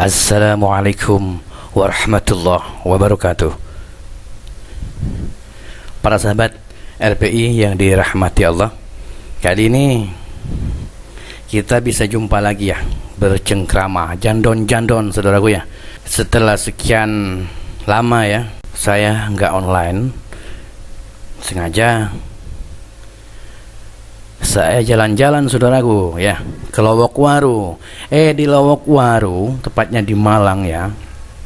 Assalamualaikum warahmatullahi wabarakatuh. Para sahabat RPI yang dirahmati Allah, kali ini kita bisa jumpa lagi ya, bercengkrama, jandon-jandon saudaraku ya. Setelah sekian lama ya saya nggak online, sengaja saya jalan-jalan saudaraku ya ke Lowokwaru. Di Lowokwaru, tepatnya di Malang ya.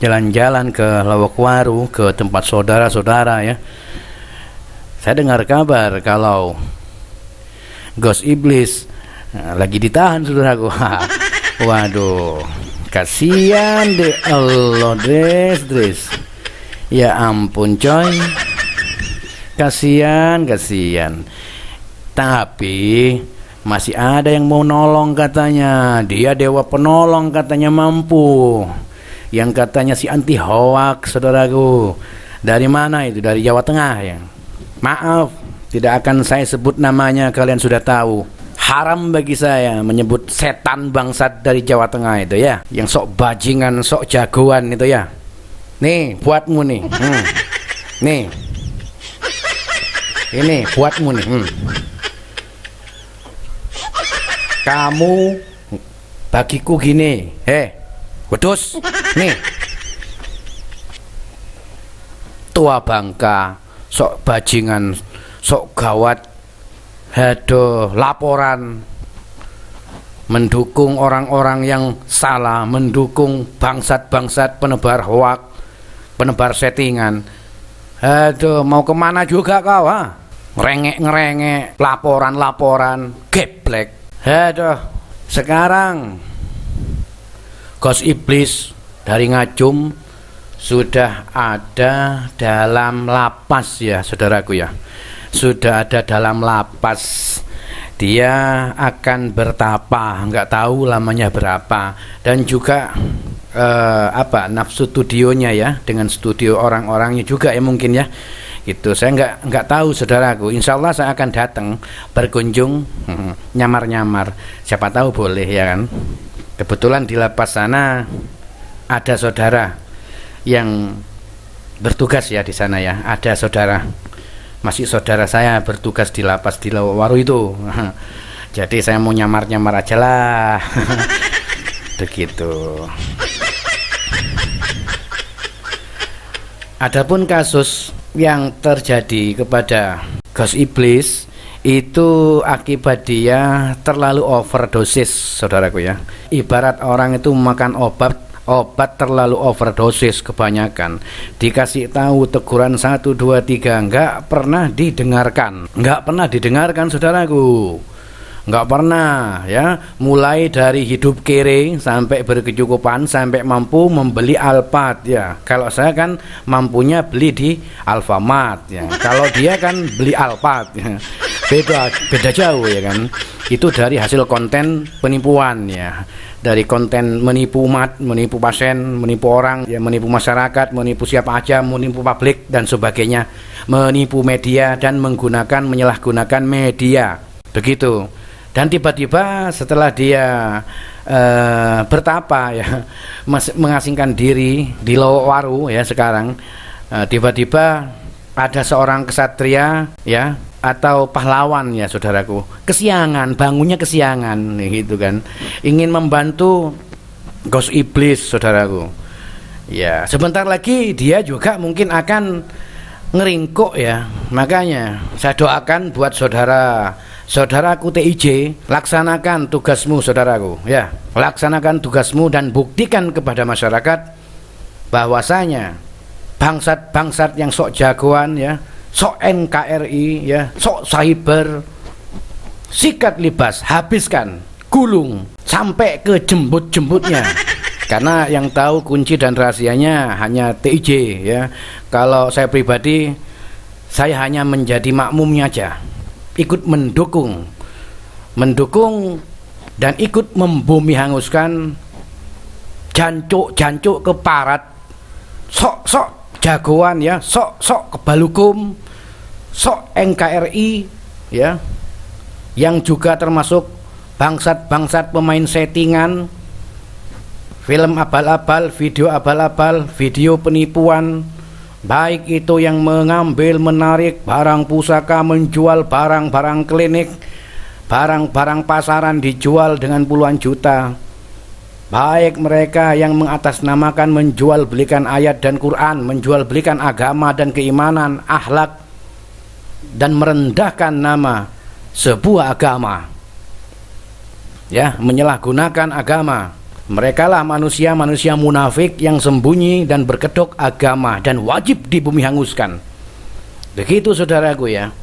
Jalan-jalan ke Lowokwaru, ke tempat saudara-saudara ya. Saya dengar kabar kalau Ghost Iblis lagi ditahan saudaraku. Waduh, kasihan deh Allah Dres. Ya ampun coy, kasihan. Tapi masih ada yang mau nolong katanya. Dia dewa penolong katanya, mampu. Yang katanya si anti hoax saudaraku. Dari mana itu? Dari Jawa Tengah ya. Maaf, tidak akan saya sebut namanya, kalian sudah tahu. Haram bagi saya menyebut setan bangsat dari Jawa Tengah itu ya, yang sok bajingan, sok jagoan itu ya. Nih buatmu nih. Nih. Ini buatmu nih. Kamu bagiku gini, wedus, nih, tua bangka, sok bajingan, sok gawat, haduh, laporan, mendukung orang-orang yang salah, mendukung bangsat-bangsat penebar hoak, penebar settingan. Aduh, mau kemana juga kau, ha? Ngerengek, laporan, geblek. Aduh, sekarang Ghost Iblis dari Ngajum sudah ada dalam lapas ya saudaraku ya. Sudah ada dalam lapas. Dia akan bertapa, nggak tahu lamanya berapa. Dan juga nafsu studionya ya, dengan studio orang-orangnya juga ya mungkin ya. Gitu, saya nggak tahu saudaraku. Insya Allah saya akan datang berkunjung, nyamar-nyamar, siapa tahu boleh ya kan. Kebetulan di lapas sana ada saudara yang bertugas ya di sana ya. Ada saudara, masih saudara saya bertugas di lapas di Lowokwaru itu. Jadi saya mau nyamar-nyamar aja lah. Begitu. Adapun kasus yang terjadi kepada Ghost Iblis itu akibat dia terlalu overdosis saudaraku ya. Ibarat orang itu makan obat terlalu overdosis kebanyakan, dikasih tahu teguran 1, 2, 3 nggak pernah didengarkan saudaraku. Nggak pernah ya, mulai dari hidup kere sampai berkecukupan, sampai mampu membeli Alphard ya. Kalau saya kan mampunya beli di Alfamart ya. Kalau dia kan beli Alphard ya. Beda jauh ya kan. Itu dari hasil konten penipuan ya. Dari konten menipu umat, menipu pasien, menipu orang ya, menipu masyarakat, menipu siapa aja, menipu publik dan sebagainya, menipu media dan menyalahgunakan media. Begitu. Dan tiba-tiba setelah dia bertapa ya, mengasingkan diri di Lowokwaru ya sekarang, tiba-tiba ada seorang kesatria ya atau pahlawan ya saudaraku, kesiangan, bangunnya kesiangan gitu kan, ingin membantu Ghost Iblis saudaraku. Ya, sebentar lagi dia juga mungkin akan ngeringkuk ya. Makanya saya doakan buat saudaraku TIJ, laksanakan tugasmu saudaraku ya. Laksanakan tugasmu dan buktikan kepada masyarakat bahwasanya bangsat-bangsat yang sok jagoan ya, sok NKRI ya, sok cyber, sikat libas, habiskan, gulung sampai ke jembut-jembutnya. Karena yang tahu kunci dan rahasianya hanya TIJ ya. Kalau saya pribadi, saya hanya menjadi makmumnya aja, ikut mendukung dan ikut membumi hanguskan jancuk keparat, sok jagoan ya, sok kebalukum, sok NKRI ya, yang juga termasuk bangsat-bangsat pemain settingan, film abal-abal, video abal-abal, video penipuan, baik itu yang mengambil, menarik barang pusaka, menjual barang-barang klinik, barang-barang pasaran dijual dengan puluhan juta, baik mereka yang mengatasnamakan menjual belikan ayat dan Quran, menjual belikan agama dan keimanan, akhlak, dan merendahkan nama sebuah agama, ya, menyalahgunakan agama. Mereka lah manusia-manusia munafik yang sembunyi dan berkedok agama dan wajib di bumi hanguskan. Begitu saudaraku ya.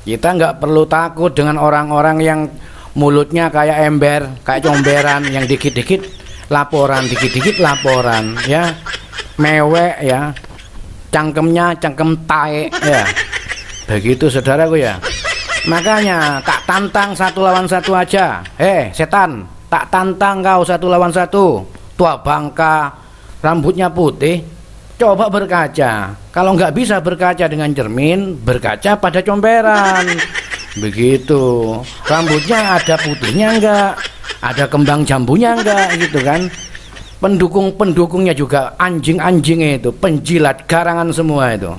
Kita nggak perlu takut dengan orang-orang yang mulutnya kayak ember, kayak comberan, yang dikit-dikit laporan, dikit-dikit laporan, ya, mewek ya, cangkemnya cangkem tae ya. Begitu saudaraku ya. Makanya tak tantang 1 lawan 1 aja. Setan, tak tantang kau 1 lawan 1. Tua bangka, rambutnya putih, coba berkaca. Kalau nggak bisa berkaca dengan cermin, berkaca pada comberan. Begitu. Rambutnya ada putihnya enggak? Ada kembang jambunya enggak gitu kan? Pendukung-pendukungnya juga anjing-anjingnya itu, penjilat garangan semua itu.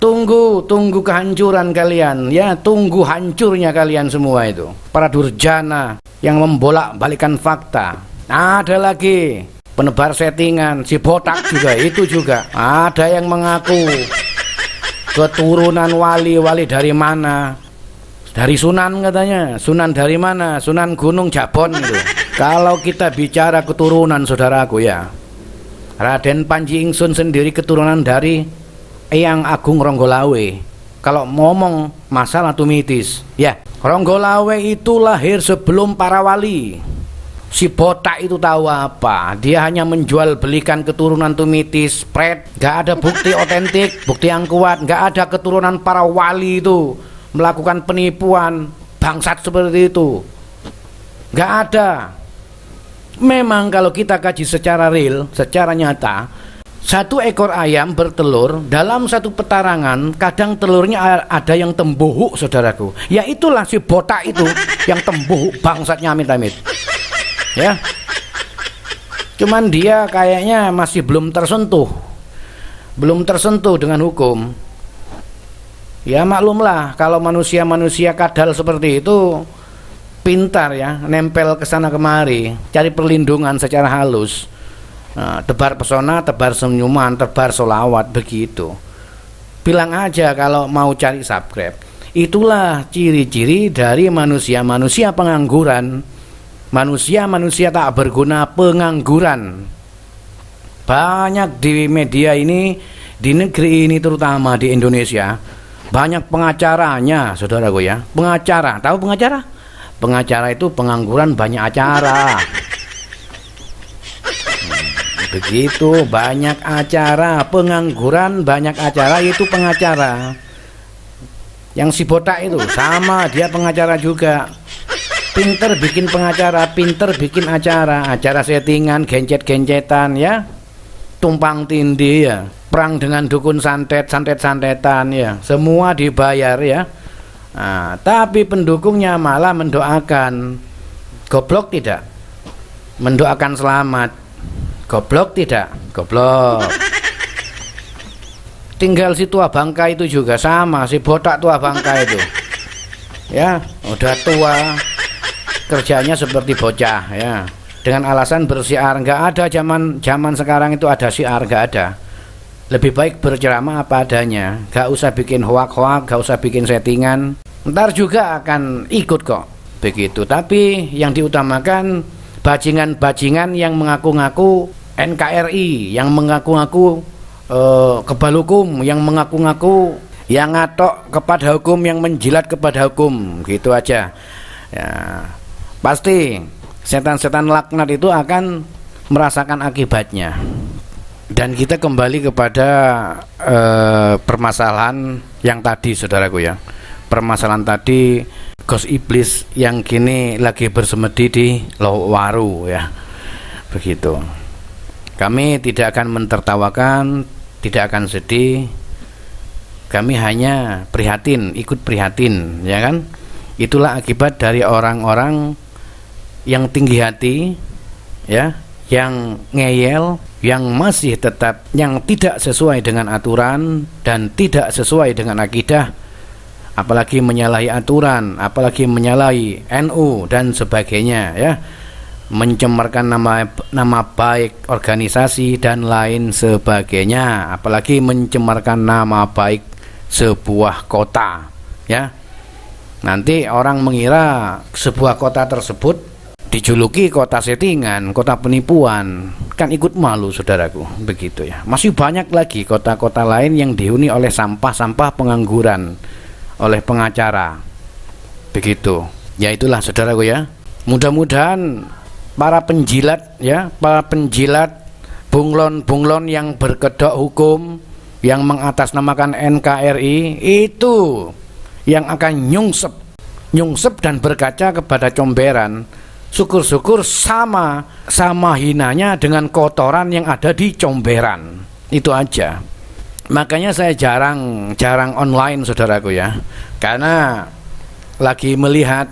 Tunggu kehancuran kalian ya, tunggu hancurnya kalian semua itu, para durjana yang membolak-balikan fakta. Ada lagi penebar settingan, si botak juga, itu juga ada yang mengaku keturunan wali dari mana, dari Sunan katanya. Sunan dari mana? Sunan Gunung Jabon itu. Kalau kita bicara keturunan saudaraku ya, Raden Panji Ingsun sendiri keturunan dari Eyang Agung Ronggolawe. Kalau ngomong masalah tumitis ya, Ronggolawe itu lahir sebelum para wali. Si botak itu tahu apa? Dia hanya menjual belikan keturunan tumitis, pret. Gak ada bukti otentik, bukti yang kuat. Gak ada keturunan para wali itu melakukan penipuan bangsat seperti itu. Gak ada. Memang kalau kita kaji secara real, secara nyata, 1 ekor ayam bertelur dalam 1 petarangan, kadang telurnya ada yang tembuhuk saudaraku. Ya itulah si botak itu yang tembuhuk bangsatnya amit-amit. Ya. Cuman dia kayaknya masih belum tersentuh dengan hukum. Ya maklumlah kalau manusia-manusia kadal seperti itu pintar ya, nempel ke sana kemari, cari perlindungan secara halus. Nah, tebar pesona, tebar senyuman, tebar solawat, begitu. Bilang aja kalau mau cari subscribe. Itulah ciri-ciri dari manusia-manusia pengangguran, manusia-manusia tak berguna, pengangguran. Banyak di media ini, di negeri ini terutama di Indonesia, banyak pengacaranya saudaraku ya. Pengacara, tahu pengacara? Pengacara itu pengangguran banyak acara. Begitu, banyak acara, pengangguran banyak acara, itu pengacara. Yang si botak itu sama, dia pengacara juga. Pinter bikin pengacara, pinter bikin acara settingan, gencet-gencetan ya, tumpang tindih ya, perang dengan dukun santetan ya, semua dibayar ya. Nah, tapi pendukungnya malah mendoakan. Goblok tidak? Mendoakan selamat. Goblok tidak? Goblok. Tinggal si tua bangka itu juga sama, si botak tua bangka itu. Ya, udah tua, kerjanya seperti bocah ya. Dengan alasan bersiar, nggak ada zaman sekarang itu ada siar, nggak ada. Lebih baik berceramah apa adanya, nggak usah bikin hoak-hoak, nggak usah bikin settingan. Ntar juga akan ikut kok. Begitu. Tapi yang diutamakan bajingan-bajingan yang mengaku-ngaku NKRI, yang mengaku-ngaku kebal hukum, yang mengaku-ngaku yang ngatok kepada hukum, yang menjilat kepada hukum, gitu aja ya. Pasti setan-setan laknat itu akan merasakan akibatnya. Dan kita kembali kepada permasalahan yang tadi saudaraku ya. Permasalahan tadi, gos iblis yang kini lagi bersemedi di Lowaru ya. Begitu. Kami tidak akan mentertawakan, tidak akan sedih. Kami hanya prihatin, ikut prihatin, ya kan? Itulah akibat dari orang-orang yang tinggi hati, ya, yang ngeyel, yang masih tetap yang tidak sesuai dengan aturan dan tidak sesuai dengan akidah, apalagi menyalahi aturan, apalagi menyalahi NU dan sebagainya, ya, mencemarkan nama baik organisasi dan lain sebagainya, apalagi mencemarkan nama baik sebuah kota, ya. Nanti orang mengira sebuah kota tersebut dijuluki kota settingan, kota penipuan, kan ikut malu saudaraku, begitu ya. Masih banyak lagi kota-kota lain yang dihuni oleh sampah-sampah pengangguran, oleh pengacara, begitu. Ya itulah saudaraku ya. Mudah-mudahan para penjilat ya, para penjilat bunglon-bunglon yang berkedok hukum, yang mengatasnamakan NKRI itu yang akan nyungsep dan berkaca kepada comberan. Syukur-syukur sama hinanya dengan kotoran yang ada di comberan. Itu aja. Makanya saya jarang online saudaraku ya. Karena lagi melihat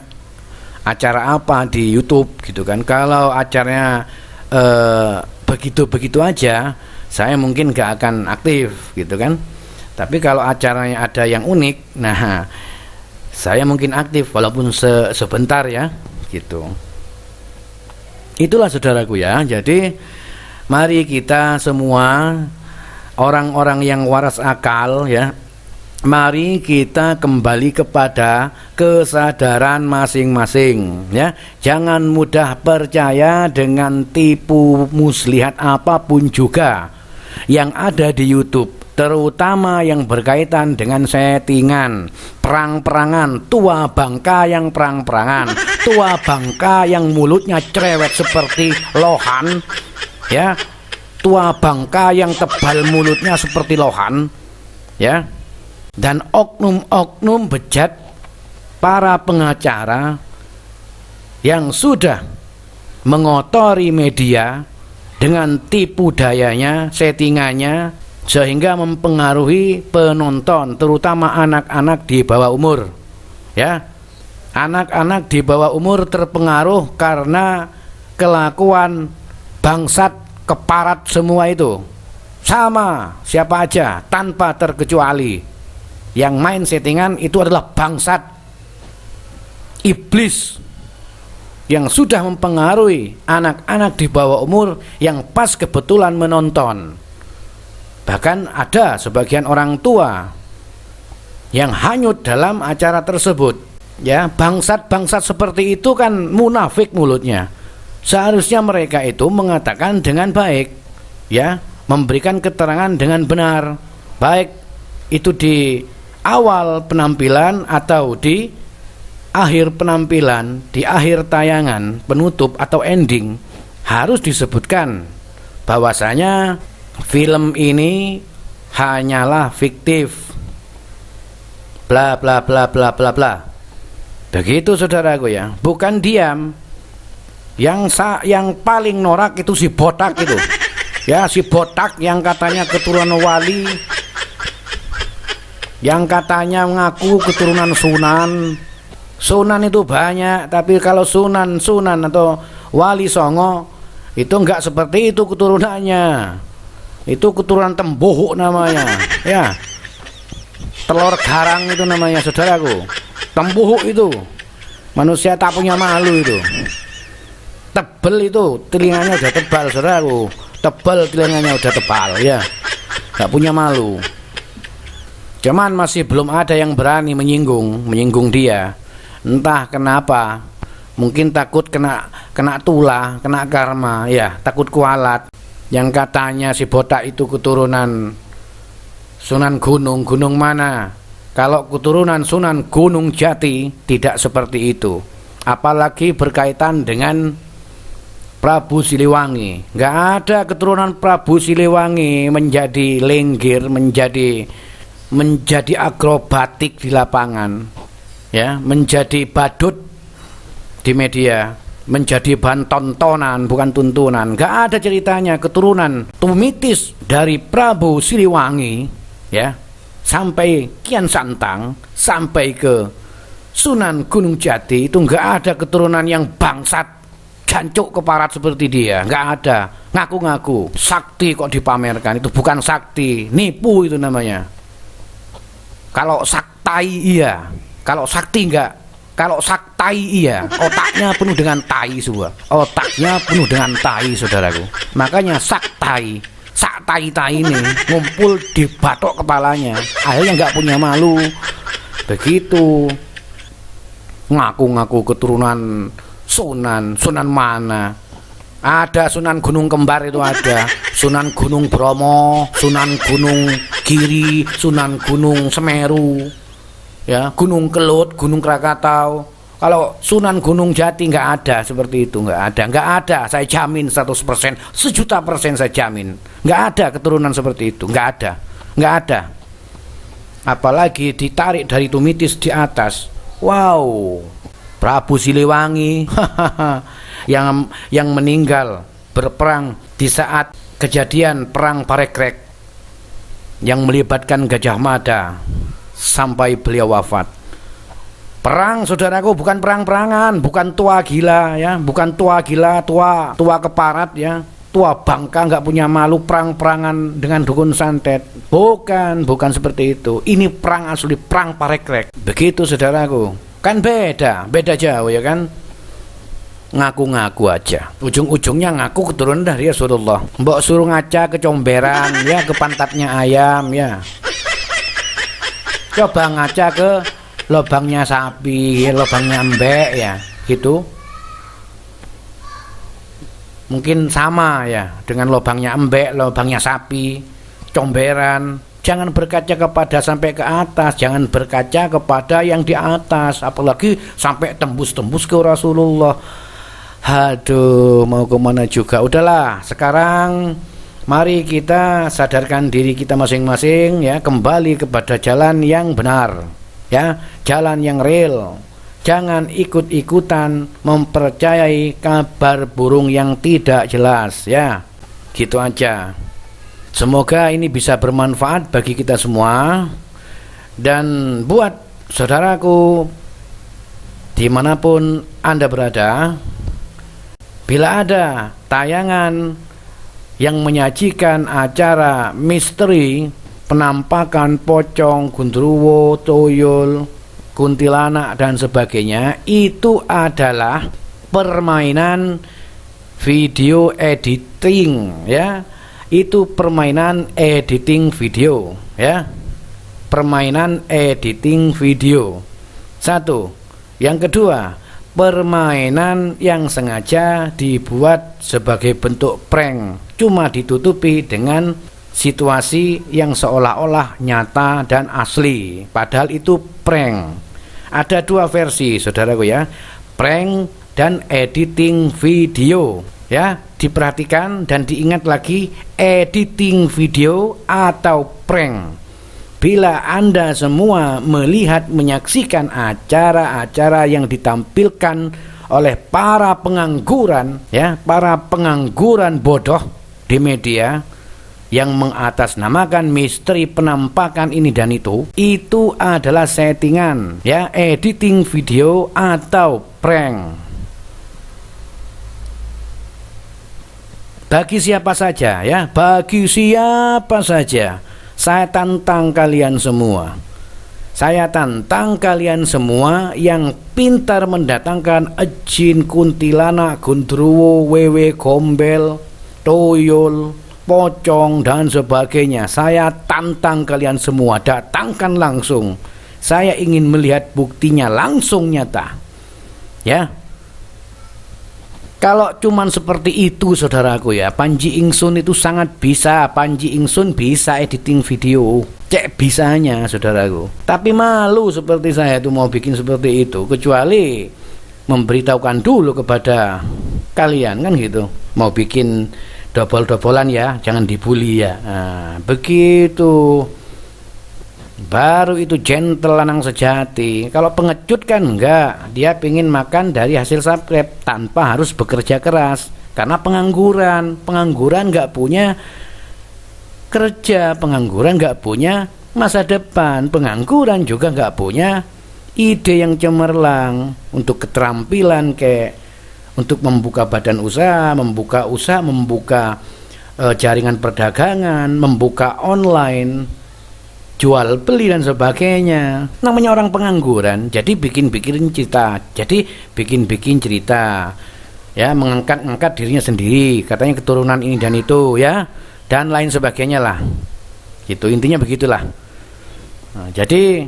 acara apa di YouTube gitu kan. Kalau acaranya begitu-begitu aja, saya mungkin gak akan aktif gitu kan. Tapi kalau acaranya ada yang unik, nah saya mungkin aktif walaupun sebentar ya gitu. Itulah saudaraku ya. Jadi mari kita semua orang-orang yang waras akal ya, mari kita kembali kepada kesadaran masing-masing ya. Jangan mudah percaya dengan tipu muslihat apapun juga yang ada di YouTube, terutama yang berkaitan dengan settingan, perang-perangan, tua bangka yang perang-perangan, tua bangka yang mulutnya cerewet seperti lohan, ya, tua bangka yang tebal mulutnya seperti lohan, ya, dan oknum-oknum bejat para pengacara yang sudah mengotori media dengan tipu dayanya, settingannya, sehingga mempengaruhi penonton, terutama anak-anak di bawah umur, ya. Anak-anak di bawah umur terpengaruh karena kelakuan bangsat keparat semua itu. Sama siapa aja tanpa terkecuali. Yang main settingan itu adalah bangsat, iblis yang sudah mempengaruhi anak-anak di bawah umur yang pas kebetulan menonton. Bahkan ada sebagian orang tua yang hanyut dalam acara tersebut. Ya, bangsat-bangsat seperti itu kan munafik mulutnya. Seharusnya mereka itu mengatakan dengan baik, ya, memberikan keterangan dengan benar, baik itu di awal penampilan atau di akhir penampilan, di akhir tayangan, penutup atau ending, harus disebutkan bahwasanya film ini hanyalah fiktif, bla bla bla bla bla bla. Begitu saudaraku ya. Bukan diam. Yang paling norak itu si botak itu. Ya, si botak yang katanya keturunan wali, yang katanya mengaku keturunan Sunan. Sunan itu banyak, tapi kalau Sunan atau Wali Songo itu enggak seperti itu keturunannya. Itu keturunan Tembohuk namanya, ya. Telur garang itu namanya saudaraku. Tembohuk itu manusia tak punya malu itu. Tebel itu, telinganya udah tebal saudaraku. Tebal telinganya udah tebal ya. Gak punya malu. Cuman masih belum ada yang berani menyinggung dia. Entah kenapa. Mungkin takut kena tulah, kena karma, ya, takut kualat. Yang katanya si botak itu keturunan Sunan Gunung mana? Kalau keturunan Sunan Gunung Jati tidak seperti itu. Apalagi berkaitan dengan Prabu Siliwangi. Nggak ada keturunan Prabu Siliwangi menjadi lenggir, menjadi akrobatik di lapangan, ya, menjadi badut di media, menjadi bahan tontonan bukan tuntunan. Nggak ada ceritanya keturunan tumitis dari Prabu Siliwangi, ya, sampai Kian Santang, sampai ke Sunan Gunung Jati, itu nggak ada keturunan yang bangsat jancuk keparat seperti dia, nggak ada. Ngaku-ngaku sakti kok dipamerkan, itu bukan sakti, nipu itu namanya. Kalau saktai iya, kalau sakti enggak. Kalau saktai iya, otaknya penuh dengan tai semua. Otaknya penuh dengan tai, saudaraku. Makanya saktai ini ngumpul di batok kepalanya. Akhirnya nggak punya malu. Begitu. Ngaku-ngaku keturunan Sunan mana? Ada Sunan Gunung Kembar itu ada. Sunan Gunung Bromo, Sunan Gunung Giri, Sunan Gunung Semeru. Ya, Gunung Kelut, Gunung Krakatau. Kalau Sunan Gunung Jati nggak ada seperti itu, nggak ada. Saya jamin 100%, 1.000.000% saya jamin. Nggak ada keturunan seperti itu, nggak ada. Apalagi ditarik dari tumitis di atas. Wow, Prabu Siliwangi yang meninggal berperang di saat kejadian perang Parekrek yang melibatkan Gajah Mada. Sampai beliau wafat. Perang, saudaraku, bukan perang-perangan, bukan tua gila ya, bukan tua gila, tua keparat ya, tua bangka nggak punya malu perang-perangan dengan dukun santet. Bukan seperti itu. Ini perang asli, perang Parekrek. Begitu, saudaraku. Kan beda jauh ya kan. Ngaku-ngaku aja, ujung-ujungnya ngaku keturunan dari Rasulullah. Mbok suruh ngaca ke comberan ya, ke pantatnya ayam ya. Coba ngaca ke lubangnya sapi, lubangnya embek ya, gitu. Mungkin sama ya dengan lubangnya embek, lubangnya sapi, comberan. Jangan berkaca kepada sampai ke atas, jangan berkaca kepada yang di atas, apalagi sampai tembus-tembus ke Rasulullah. Aduh, mau kemana juga. Udahlah, sekarang mari kita sadarkan diri kita masing-masing ya, kembali kepada jalan yang benar ya, jalan yang real. Jangan ikut-ikutan mempercayai kabar burung yang tidak jelas ya. Gitu aja. Semoga ini bisa bermanfaat bagi kita semua. Dan buat saudaraku dimanapun Anda berada, bila ada tayangan yang menyajikan acara misteri, penampakan pocong, gundruwo, tuyul, kuntilanak dan sebagainya, itu adalah permainan video editing ya. Itu permainan editing video ya. Permainan editing video. Satu. Yang kedua, permainan yang sengaja dibuat sebagai bentuk prank, cuma ditutupi dengan situasi yang seolah-olah nyata dan asli, padahal itu prank. Ada dua versi, saudaraku ya, prank dan editing video ya. Diperhatikan dan diingat lagi, editing video atau prank. Bila Anda semua melihat, menyaksikan acara-acara yang ditampilkan oleh para pengangguran ya, para pengangguran bodoh di media yang mengatasnamakan misteri penampakan ini dan itu adalah settingan ya, editing video atau prank. Bagi siapa saja ya, bagi siapa saja, saya tantang kalian semua. Saya tantang kalian semua yang pintar mendatangkan jin, kuntilanak, gundruwo, wewe, gombel, tuyul, pocong dan sebagainya. Saya tantang kalian semua, datangkan langsung. Saya ingin melihat buktinya langsung nyata. Ya. Kalau cuman seperti itu, saudaraku ya, Panji Ingsun itu sangat bisa. Panji Ingsun bisa editing video, cek bisanya, saudaraku. Tapi malu seperti saya itu mau bikin seperti itu, kecuali memberitahukan dulu kepada kalian kan gitu. Mau bikin dobol-dobolan ya, jangan dibully ya. Nah, begitu. Baru itu gentle lanang sejati. Kalau pengecut kan enggak, dia pingin makan dari hasil subscribe tanpa harus bekerja keras. Karena pengangguran enggak punya kerja, pengangguran enggak punya masa depan, pengangguran juga enggak punya ide yang cemerlang untuk keterampilan kayak untuk membuka badan usaha, membuka jaringan perdagangan, membuka online, jual beli dan sebagainya. Namanya orang pengangguran, jadi bikin-bikin cerita, ya, mengangkat dirinya sendiri, katanya keturunan ini dan itu, ya, dan lain sebagainya lah. Gitu, intinya begitulah. Nah, jadi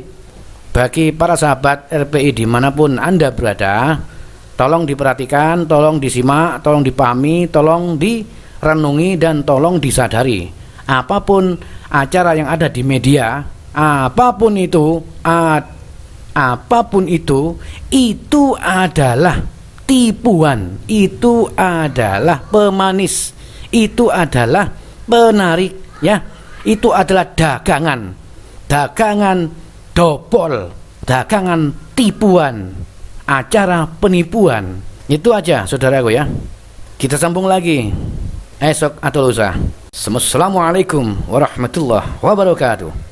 bagi para sahabat RPI dimanapun Anda berada, tolong diperhatikan, tolong disimak, tolong dipahami, tolong direnungi, dan tolong disadari. Apapun acara yang ada di media, apapun itu adalah tipuan, itu adalah pemanis, itu adalah penarik, ya, itu adalah dagangan dobol, dagangan tipuan, acara penipuan. Itu aja saudaraku, ya. Kita sambung lagi esok atau lusa. Assalamualaikum warahmatullahi wabarakatuh.